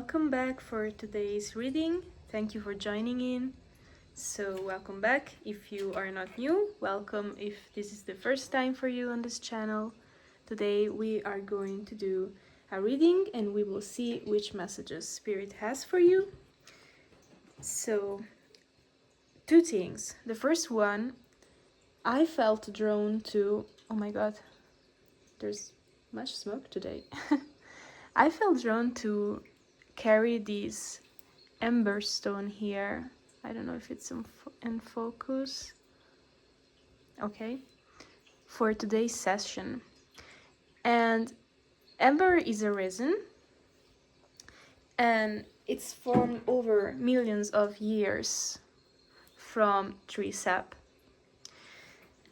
welcome back for today's reading. Thank you for joining in. So welcome back. If you are not new, welcome if this is the first time for you on this channel. Today we are going to do a reading and we will see which messages Spirit has for you. So, two things. The first one, I felt drawn to, oh my god, there's much smoke today. I felt drawn to carry this ember stone here. I don't know if it's in focus. Okay. For today's session. And ember is a resin. And it's formed over millions of years from tree sap.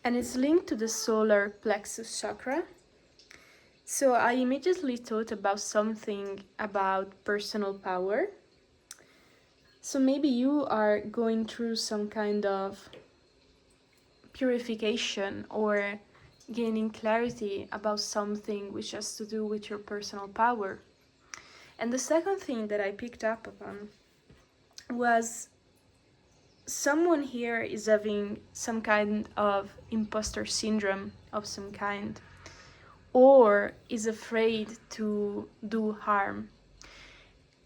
And it's linked to the solar plexus chakra. So I immediately thought about something about personal power. So maybe you are going through some kind of purification or gaining clarity about something which has to do with your personal power. And the second thing that I picked up upon was someone here is having some kind of imposter syndrome of some kind, or is afraid to do harm.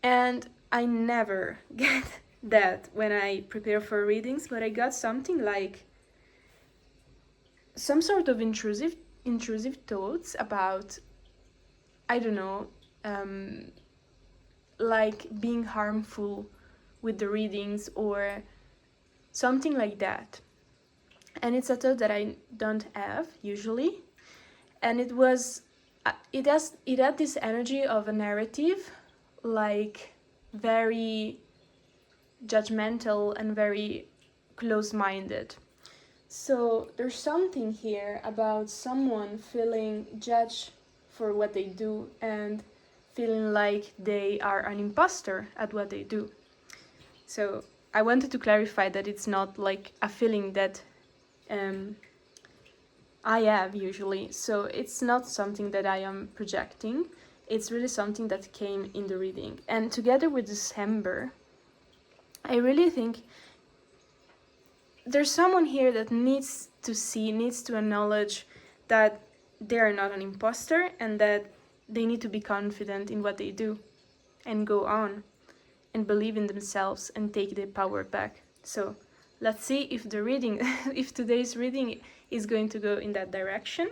And I never get that when I prepare for readings, but I got something like some sort of intrusive thoughts about, I don't know, like being harmful with the readings or something like that. And it's a thought that I don't have usually. And it had this energy of a narrative, like very judgmental and very close-minded. So there's something here about someone feeling judged for what they do and feeling like they are an imposter at what they do. So I wanted to clarify that it's not like a feeling that I have usually, so it's not something that I am projecting. It's really something that came in the reading. And together with December, I really think there's someone here that needs to acknowledge that they are not an imposter and that they need to be confident in what they do and go on and believe in themselves and take their power back. So let's see if if today's reading is going to go in that direction.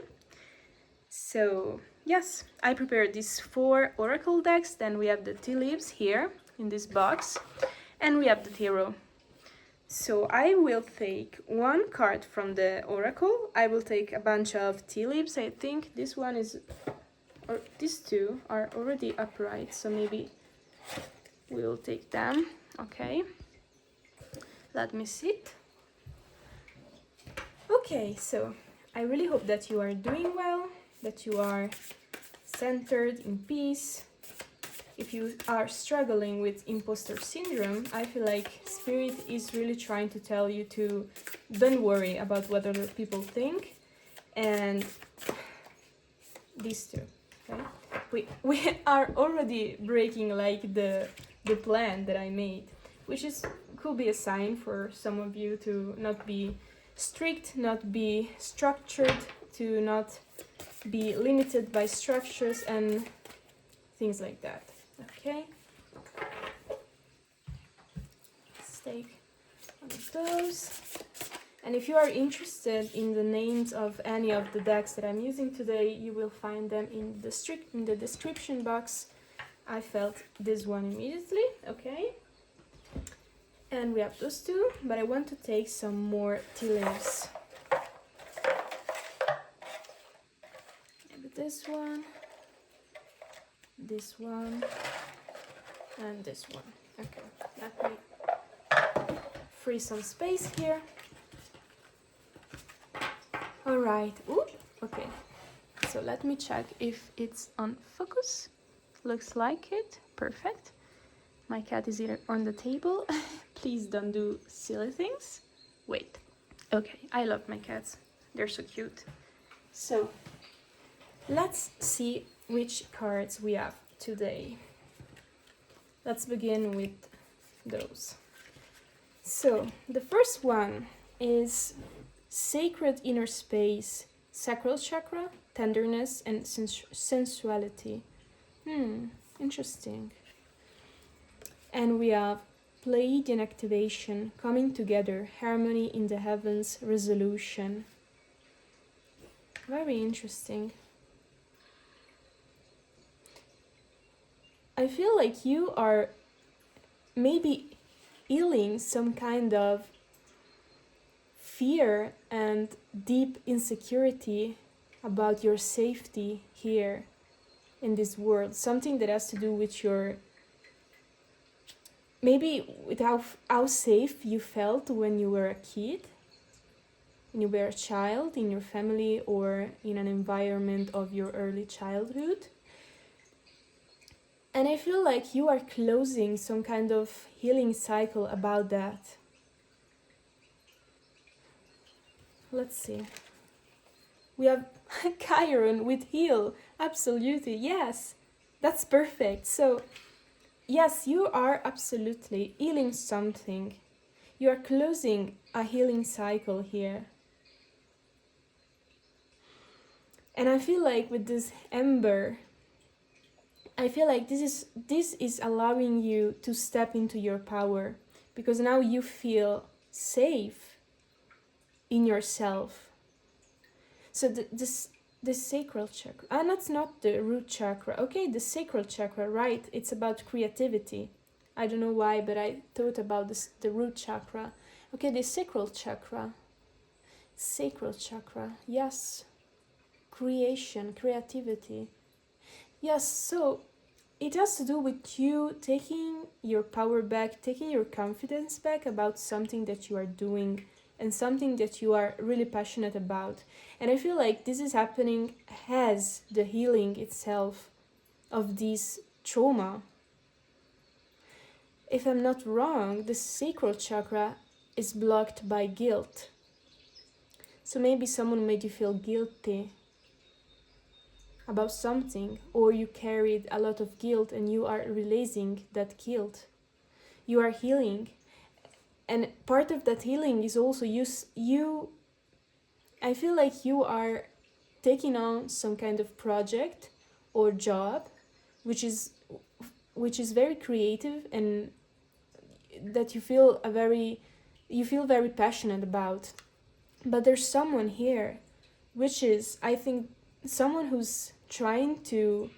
So yes, I prepared these 4 oracle decks. Then we have the tea leaves here in this box, and we have the tarot. So I will take 1 card from the oracle. I will take a bunch of tea leaves. I think this one is, or these 2 are already upright, so maybe we'll take them. Okay, let me sit. Okay, so I really hope that you are doing well, that you are centered in peace. If you are struggling with imposter syndrome, I feel like Spirit is really trying to tell you to don't worry about what other people think. And these 2, okay? We are already breaking like the plan that I made, which could be a sign for some of you to not be strict, not be structured, to not be limited by structures and things like that. Okay, let's take one of those. And if you are interested in the names of any of the decks that I'm using today, you will find them in the description box. I felt this one immediately. Okay, and we have those 2, but I want to take some more tea leaves. Maybe this one, and this one. Okay, let me free some space here. All right. Ooh, okay. So let me check if it's on focus. Looks like it. Perfect. My cat is here on the table. Please don't do silly things. Wait. Okay, I love my cats. They're so cute. So let's see which cards we have today. Let's begin with those. So, the first one is sacred inner space, sacral chakra, tenderness, and sensuality. Interesting. And we have Pleiadian activation, coming together, harmony in the heavens, resolution. Very interesting. I feel like you are maybe healing some kind of fear and deep insecurity about your safety here in this world. Something that has to do with your, maybe with how safe you felt when you were a kid, when you were a child in your family or in an environment of your early childhood. And I feel like you are closing some kind of healing cycle about that. Let's see. We have Chiron with heal. Absolutely, yes. That's perfect. So, yes, you are absolutely healing something. You are closing a healing cycle here. And I feel like with this ember, I feel like this is allowing you to step into your power, because now you feel safe in yourself. So the sacral chakra, and that's not the root chakra. Okay, the sacral chakra, right? It's about creativity. I don't know why, but I thought about the root chakra. Okay, the sacral chakra. Sacral chakra, yes. Creation, creativity. Yes, so it has to do with you taking your power back, taking your confidence back about something that you are doing and something that you are really passionate about. And I feel like this is happening as the healing itself of this trauma. If I'm not wrong, the sacral chakra is blocked by guilt. So maybe someone made you feel guilty about something, or you carried a lot of guilt and you are releasing that guilt. You are healing. And part of that healing is also I feel like you are taking on some kind of project or job which is very creative and that you feel very passionate about. But there's someone here which is, I think, someone who's trying to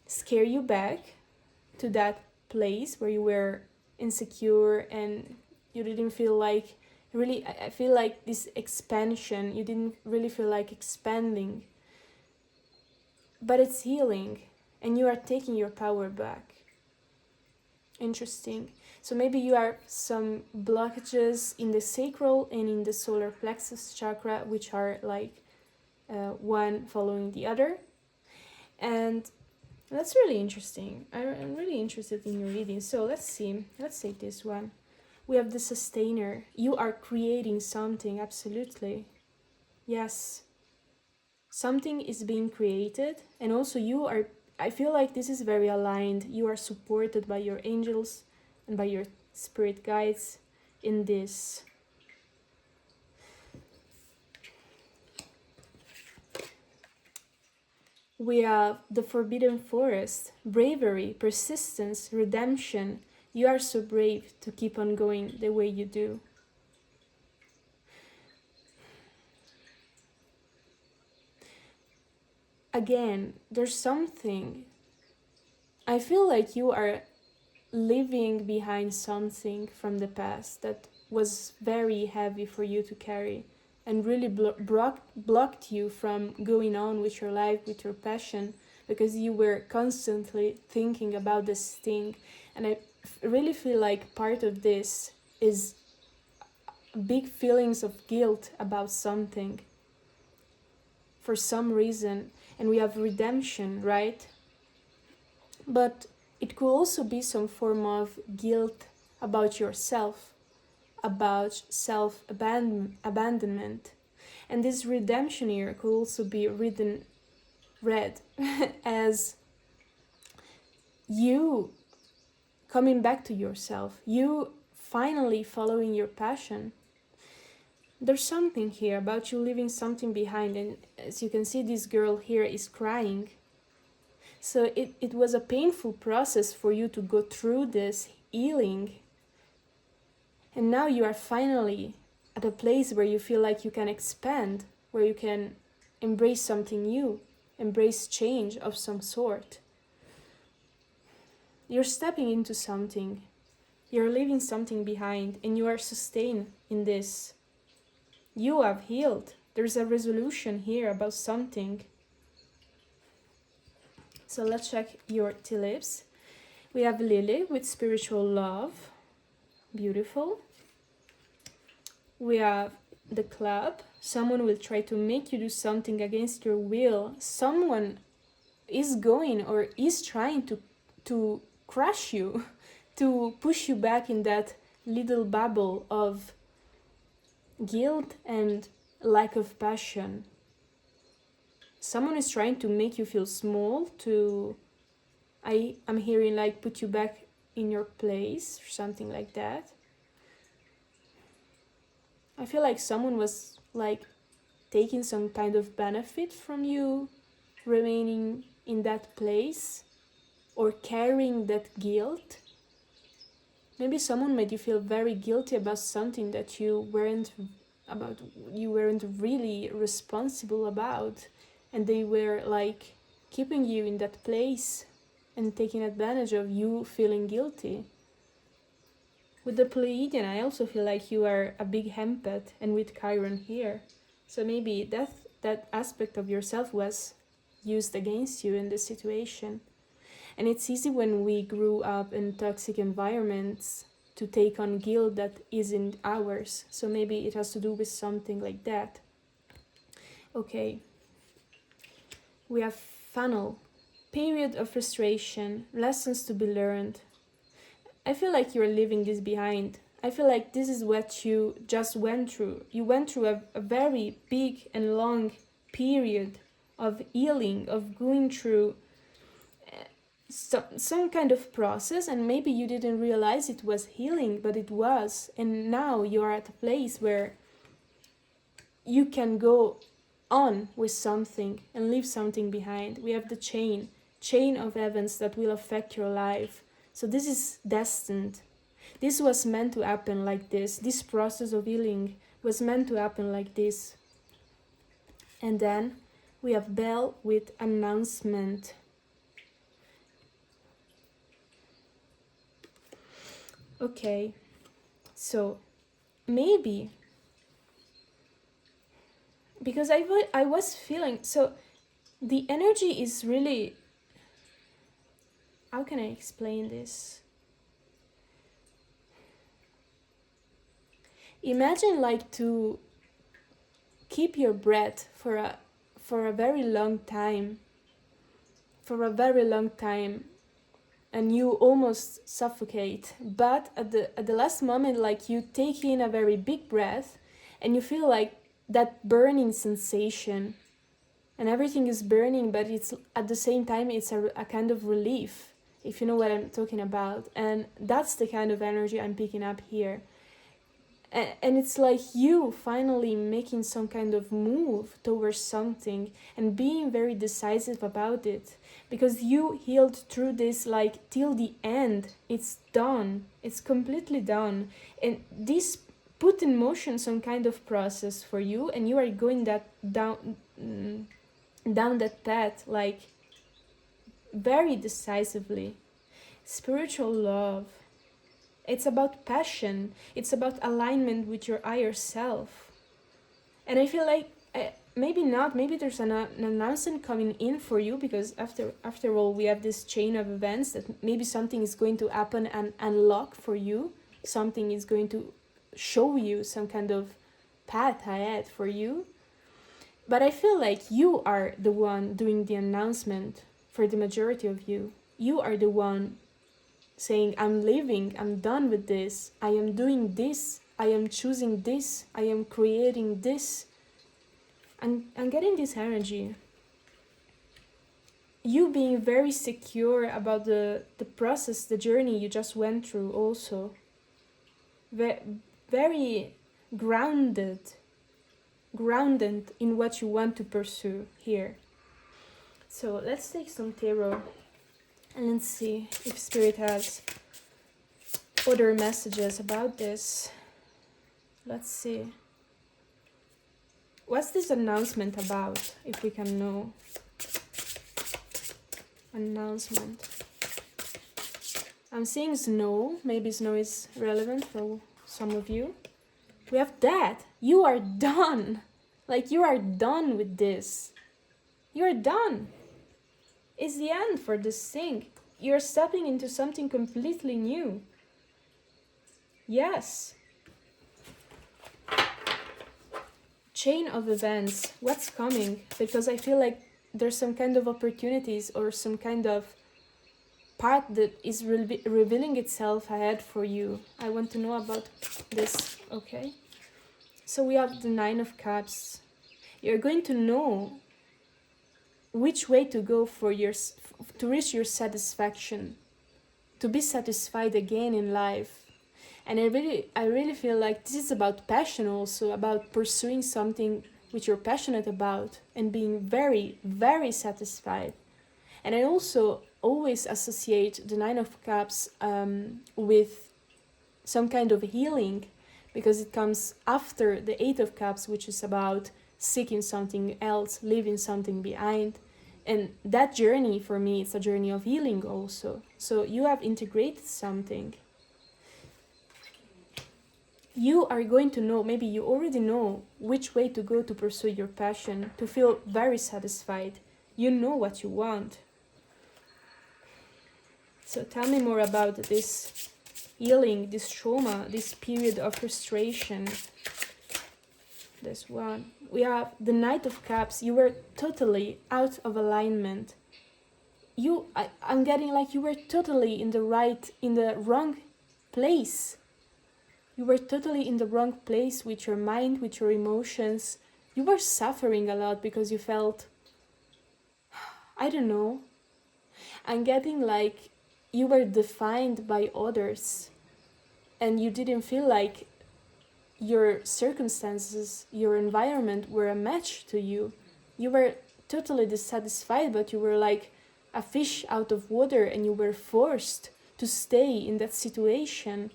scare you back to that place where you were insecure and you didn't feel like really, I feel like this expansion, you didn't really feel like expanding. But it's healing and you are taking your power back. Interesting. So maybe you have some blockages in the sacral and in the solar plexus chakra, which are like one following the other. And that's really interesting. I'm really interested in your reading. So let's see. Let's take this one. We have the sustainer. You are creating something, absolutely. Yes. Something is being created. And also you are, I feel like this is very aligned. You are supported by your angels and by your spirit guides in this. We have the forbidden forest, bravery, persistence, redemption. You are so brave to keep on going the way you do. Again, there's something. I feel like you are leaving behind something from the past that was very heavy for you to carry and really blocked you from going on with your life, with your passion, because you were constantly thinking about this thing. And I really feel like part of this is big feelings of guilt about something for some reason. And we have redemption, right? But it could also be some form of guilt about yourself, about self-abandonment. And this redemption here could also be read as you coming back to yourself, you finally following your passion. There's something here about you leaving something behind, and as you can see, this girl here is crying. So it was a painful process for you to go through this healing. And now you are finally at a place where you feel like you can expand, where you can embrace something new, embrace change of some sort. You're stepping into something, you're leaving something behind, and you are sustained in this. You have healed. There's a resolution here about something. So let's check your tulips. We have Lily with spiritual love. Beautiful. We have the club. Someone will try to make you do something against your will. Someone is going or is trying to crush you, to push you back in that little bubble of guilt and lack of passion. Someone is trying to make you feel small, I'm hearing like put you back in your place or something like that. I feel like someone was like taking some kind of benefit from you remaining in that place or carrying that guilt. Maybe someone made you feel very guilty about something that you weren't really responsible about, and they were like keeping you in that place and taking advantage of you feeling guilty. With the Pleiadian, I also feel like you are a big empath, and with Chiron here. So maybe that aspect of yourself was used against you in this situation. And it's easy when we grew up in toxic environments to take on guilt that isn't ours. So maybe it has to do with something like that. Okay. We have funnel. Period of frustration. Lessons to be learned. I feel like you're leaving this behind. I feel like this is what you just went through. You went through a very big and long period of healing, of going through some kind of process, and maybe you didn't realize it was healing, but it was. And now you are at a place where you can go on with something and leave something behind. We have the chain of events that will affect your life. So this is destined. This was meant to happen like this. This process of healing was meant to happen like this. And then we have Bell with announcement. Okay, so maybe, because I was feeling, so the energy is really, how can I explain this? Imagine like to keep your breath for a very long time, and you almost suffocate, but at the last moment, like you take in a very big breath and you feel like that burning sensation, and everything is burning, but it's at the same time it's a kind of relief, if you know what I'm talking about. And that's the kind of energy I'm picking up here. And it's like you finally making some kind of move towards something and being very decisive about it, because you healed through this like till the end. It's done. It's completely done. And this put in motion some kind of process for you, and you are going down that path like very decisively. Spiritual love. It's about passion. It's about alignment with your higher self. And I feel like maybe not. Maybe there's an announcement coming in for you, because after all, we have this chain of events that maybe something is going to happen and unlock for you. Something is going to show you some kind of path ahead for you. But I feel like you are the one doing the announcement for the majority of you. You are the one saying, I'm leaving, I'm done with this, I am doing this, I am choosing this, I am creating this. I'm getting this energy. you being very secure about the process, the journey you just went through also. Very grounded in what you want to pursue here. So let's take some tarot and let's see if Spirit has other messages about this. Let's see. What's this announcement about, if we can know? Announcement. I'm seeing snow. Maybe snow is relevant for some of you. We have that. You are done. Like, you are done with this. You're done. It's the end for this thing. You're stepping into something completely new. Yes. Chain of events. What's coming? Because I feel like there's some kind of opportunities or some kind of path that is revealing itself ahead for you. I want to know about this, okay? So we have the 9 of Cups. You're going to know which way to go for to reach your satisfaction, to be satisfied again in life. And I really feel like this is about passion also, about pursuing something which you're passionate about and being very, very satisfied. And I also always associate the 9 of Cups with some kind of healing, because it comes after the 8 of Cups, which is about seeking something else, leaving something behind. And that journey, for me, it's a journey of healing also. So you have integrated something. You are going to know, maybe you already know which way to go to pursue your passion, to feel very satisfied. You know what you want. So tell me more about this healing, this trauma, this period of frustration. This one. We have the Knight of Cups. You were totally out of alignment. I'm getting like you were totally in the wrong place. You were totally in the wrong place with your mind, with your emotions. You were suffering a lot because you felt, I don't know. I'm getting like you were defined by others and you didn't feel like your circumstances, your environment were a match to you. You were totally dissatisfied, but you were like a fish out of water and you were forced to stay in that situation.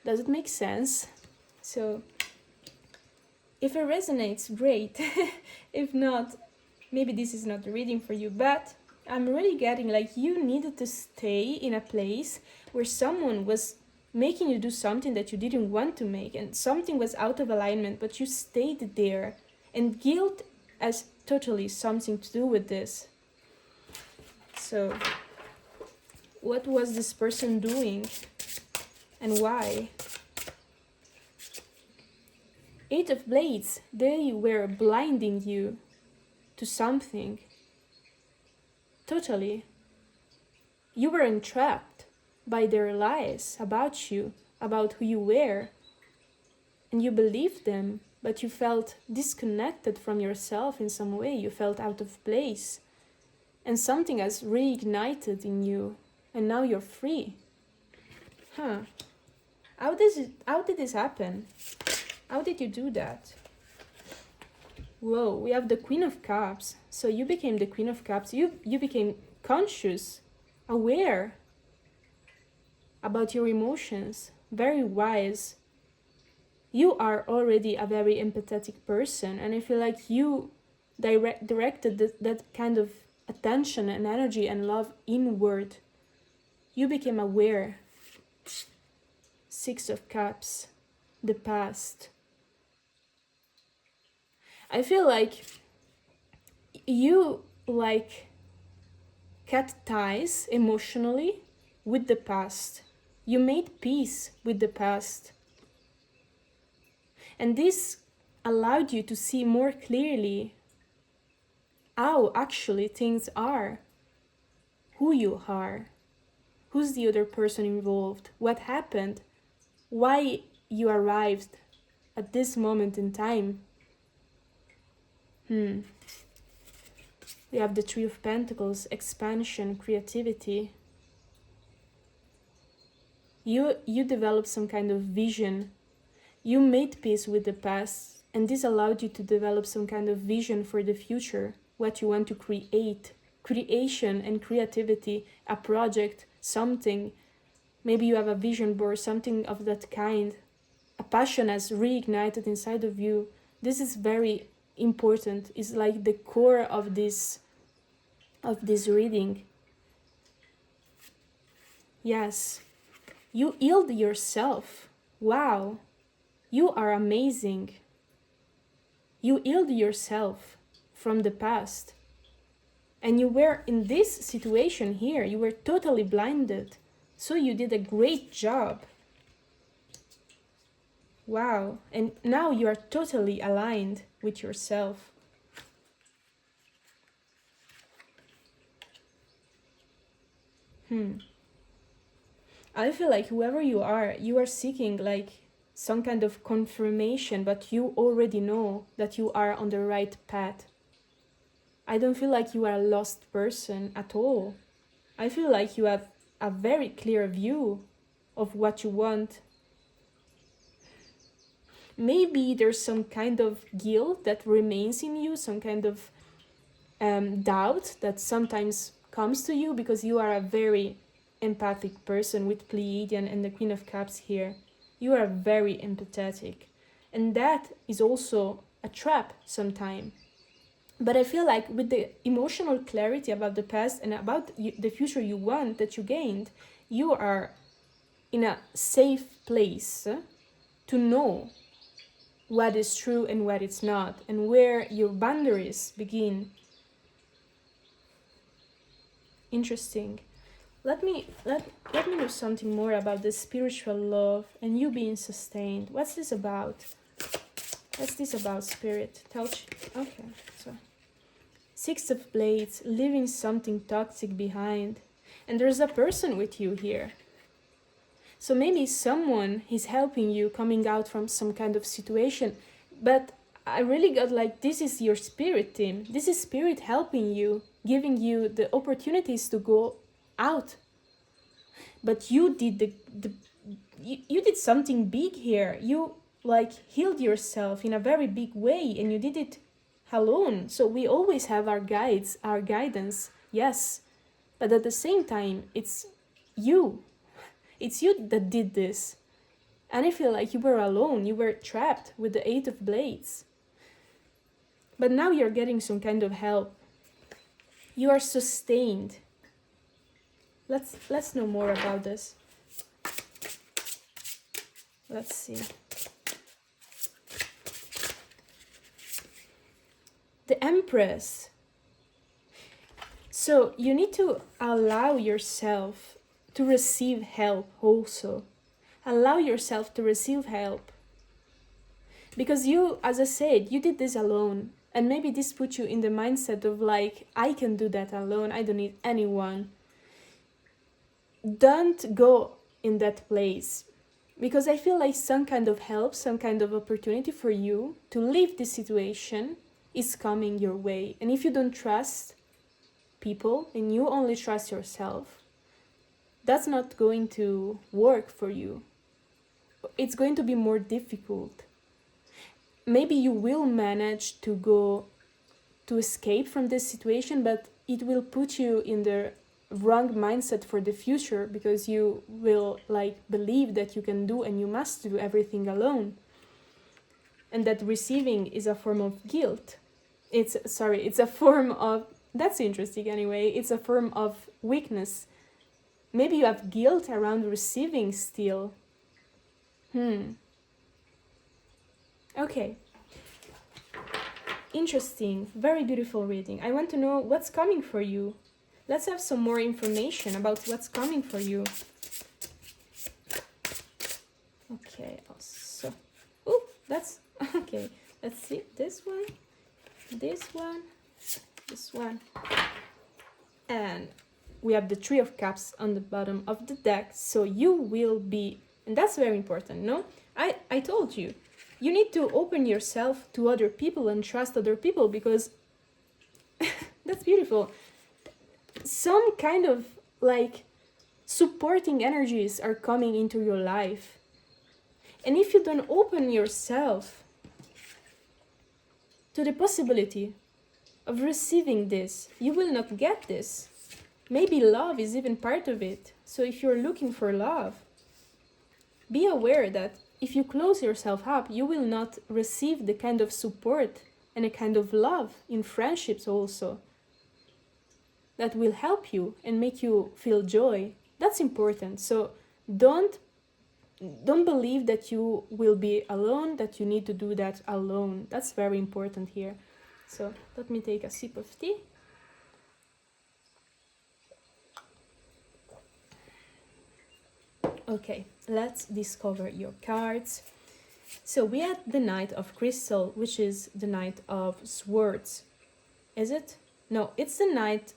Does it make sense? So, if it resonates, great. If not, maybe this is not the reading for you, but I'm really getting like you needed to stay in a place where someone was making you do something that you didn't want to make, and something was out of alignment, but you stayed there. And guilt has totally something to do with this. So, what was this person doing? And why? 8 of Blades, they were blinding you to something. Totally. You were entrapped by their lies about you, about who you were. And you believed them, but you felt disconnected from yourself in some way. You felt out of place. And something has reignited in you, and now you're free. How did this happen? How did you do that? Whoa, we have the Queen of Cups. So you became the Queen of Cups. You became conscious, aware about your emotions, very wise. You are already a very empathetic person, and I feel like you directed that kind of attention and energy and love inward. You became aware. 6 of Cups, the past. I feel like you cut ties emotionally with the past. You made peace with the past. And this allowed you to see more clearly how actually things are, who you are, who's the other person involved, what happened, why you arrived at this moment in time. We We have the Three of Pentacles, expansion, creativity. You developed some kind of vision. You made peace with the past, and this allowed you to develop some kind of vision for the future, what you want to create. Creation and creativity, a project, something. Maybe you have a vision board, something of that kind. A passion has reignited inside of you. This is very important. It's like the core of this reading. Yes. You healed yourself. Wow. You are amazing. You healed yourself from the past. And you were in this situation here. You were totally blinded. So you did a great job. Wow. And now you are totally aligned with yourself. I feel like whoever you are seeking like some kind of confirmation, but you already know that you are on the right path. I don't feel like you are a lost person at all. I feel like you have a very clear view of what you want. Maybe there's some kind of guilt that remains in you, some kind of doubt that sometimes comes to you because you are a very empathic person with Pleiadian and the Queen of Cups here. You are very empathetic. And that is also a trap sometimes. But I feel like with the emotional clarity about the past and about the future you want that you gained, you are in a safe place to know what is true and what is not, and where your boundaries begin. Interesting. Let me know something more about the spiritual love and you being sustained. What's this about? What's this about, Spirit? Okay, so Six of Blades, leaving something toxic behind. And there's a person with you here. So maybe someone is helping you coming out from some kind of situation. But I really got like, this is your spirit team. This is spirit helping you, giving you the opportunities to go out. But you did you did something big here. You like healed yourself in a very big way, and you did it alone. So we always have our guides, our guidance, yes. But at the same time, it's you. It's you that did this. And I feel like you were alone. You were trapped with the Eight of Blades. But now you're getting some kind of help. You are sustained. Let's know more about this. Let's see. The Empress. So you need to allow yourself to receive help also. Allow yourself to receive help. Because you, as I said, you did this alone. And maybe this put you in the mindset of like, I can do that alone. I don't need anyone. Don't go in that place. Because I feel like some kind of help, some kind of opportunity for you to leave this situation is coming your way. And if you don't trust people and you only trust yourself, that's not going to work for you. It's going to be more difficult. Maybe you will manage to escape from this situation, but it will put you in the wrong mindset for the future, because you will like believe that you can do and you must do everything alone. And that receiving is a form of guilt. It's a form of, that's interesting anyway, it's a form of weakness. Maybe you have guilt around receiving still. Okay. Interesting. Very beautiful reading. I want to know what's coming for you. Let's have some more information about what's coming for you. Okay, also. Oh, that's... Okay, let's see. This one, this one, this one. And we have the Three of Cups on the bottom of the deck. So you will be... And that's very important, no? I told you. You need to open yourself to other people and trust other people, because That's beautiful. Some kind of like supporting energies are coming into your life. And if you don't open yourself to the possibility of receiving this, you will not get this. Maybe love is even part of it. So if you're looking for love, be aware that if you close yourself up, you will not receive the kind of support and a kind of love in friendships also that will help you and make you feel joy. That's important. So don't believe that you will be alone, that you need to do that alone. That's very important here. So let me take a sip of tea. Okay, let's discover your cards. So we had the Knight of Crystal, which is the Knight of Swords. Is it? No, it's the Knight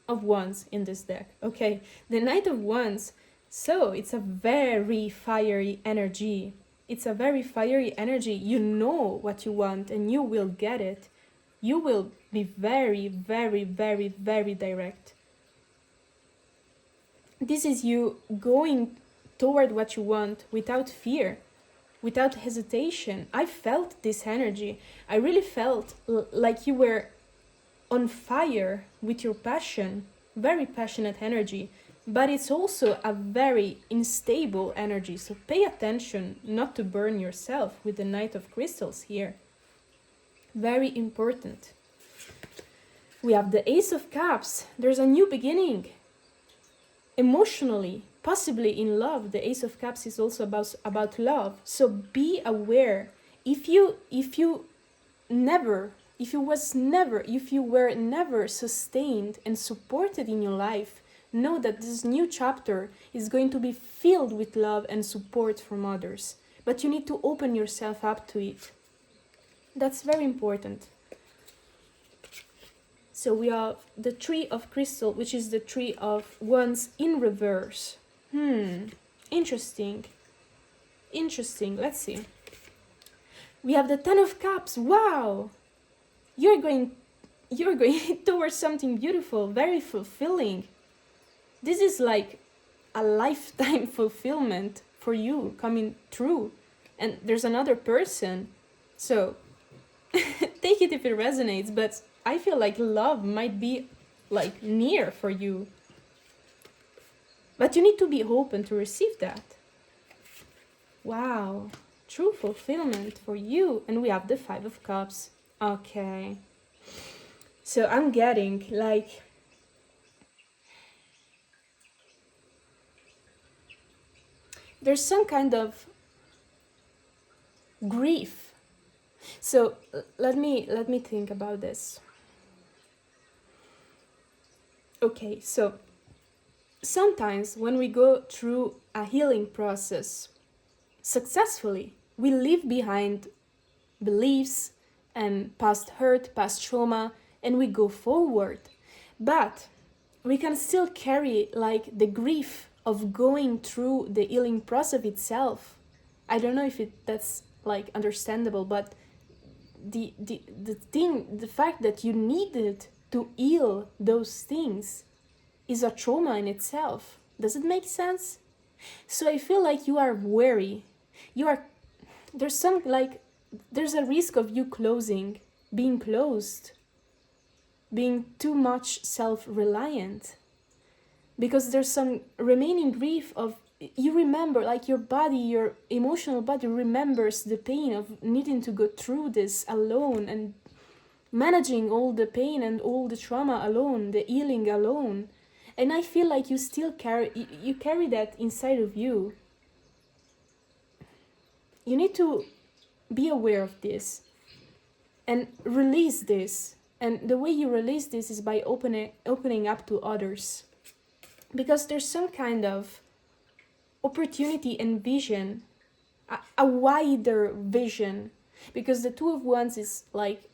of Wands in this deck. Okay, the Knight of Wands. So it's a very fiery energy. It's a very fiery energy. You know what you want and you will get it. You will be very, very, very, very direct. This is you going toward what you want without fear, without hesitation. I felt this energy. I really felt like you were on fire with your passion, very passionate energy, but it's also a very unstable energy. So pay attention not to burn yourself with the Knight of Crystals here. Very important. We have the Ace of Cups. There's a new beginning. Emotionally, possibly in love. The Ace of Cups is also about love. So be aware. If you were never sustained and supported in your life, know that this new chapter is going to be filled with love and support from others. But you need to open yourself up to it. That's very important. So we have the Tree of Crystal, which is the Tree of Wands in reverse. Interesting. Let's see. We have the Ten of Cups. Wow! You're going towards something beautiful, very fulfilling. This is like a lifetime fulfillment for you coming true. And there's another person. So take it if it resonates, but I feel like love might be like near for you. But you need to be open to receive that. Wow. True fulfillment for you. And we have the Five of Cups. Okay. So I'm getting like there's some kind of grief. So let me think about this. Okay, so sometimes when we go through a healing process successfully, we leave behind beliefs and past hurt, past trauma, and we go forward. But we can still carry like the grief of going through the healing process itself. I don't know if that's like understandable, but the fact that you needed to heal those things is a trauma in itself. Does it make sense? So I feel like you are wary. There's a risk of you being closed, being too much self-reliant, because there's some remaining grief of, you remember, like your body, your emotional body remembers the pain of needing to go through this alone and managing all the pain and all the trauma alone, the healing alone. And I feel like you still carry that inside of you. You need to be aware of this and release this. And the way you release this is by opening up to others. Because there's some kind of opportunity and vision, a wider vision. Because the Two of Wands is like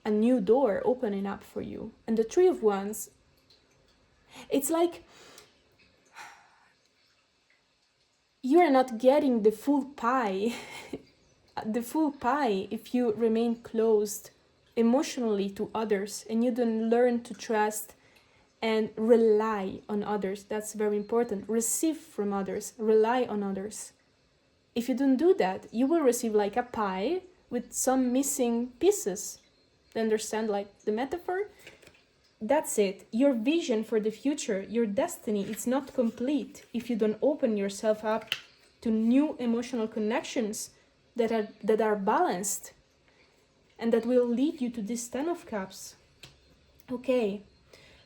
a new door opening up for you. And the Three of Wands, it's like you are not getting the full pie, if you remain closed emotionally to others, and you don't learn to trust and rely on others. That's very important. Receive from others, rely on others. If you don't do that, you will receive like a pie with some missing pieces. Understand like the metaphor? That's it. Your vision for the future, your destiny, it's not complete if you don't open yourself up to new emotional connections that are balanced and that will lead you to this 10 of Cups. Okay,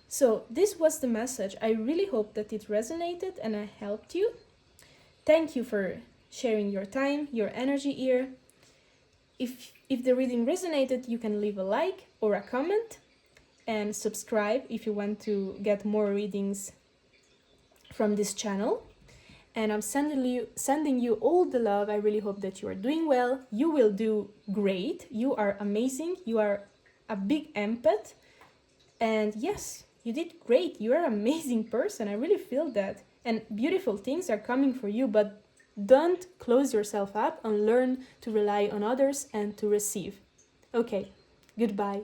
so this was the message. I really hope that it resonated and I helped you. Thank you for sharing your time, your energy here. If the reading resonated, you can leave a like or a comment and subscribe if you want to get more readings from this channel. And I'm sending you all the love. I really hope that you are doing well. You will do great. You are amazing. You are a big empath. And yes, you did great. You are an amazing person. I really feel that. And beautiful things are coming for you, but don't close yourself up and learn to rely on others and to receive. Okay, goodbye.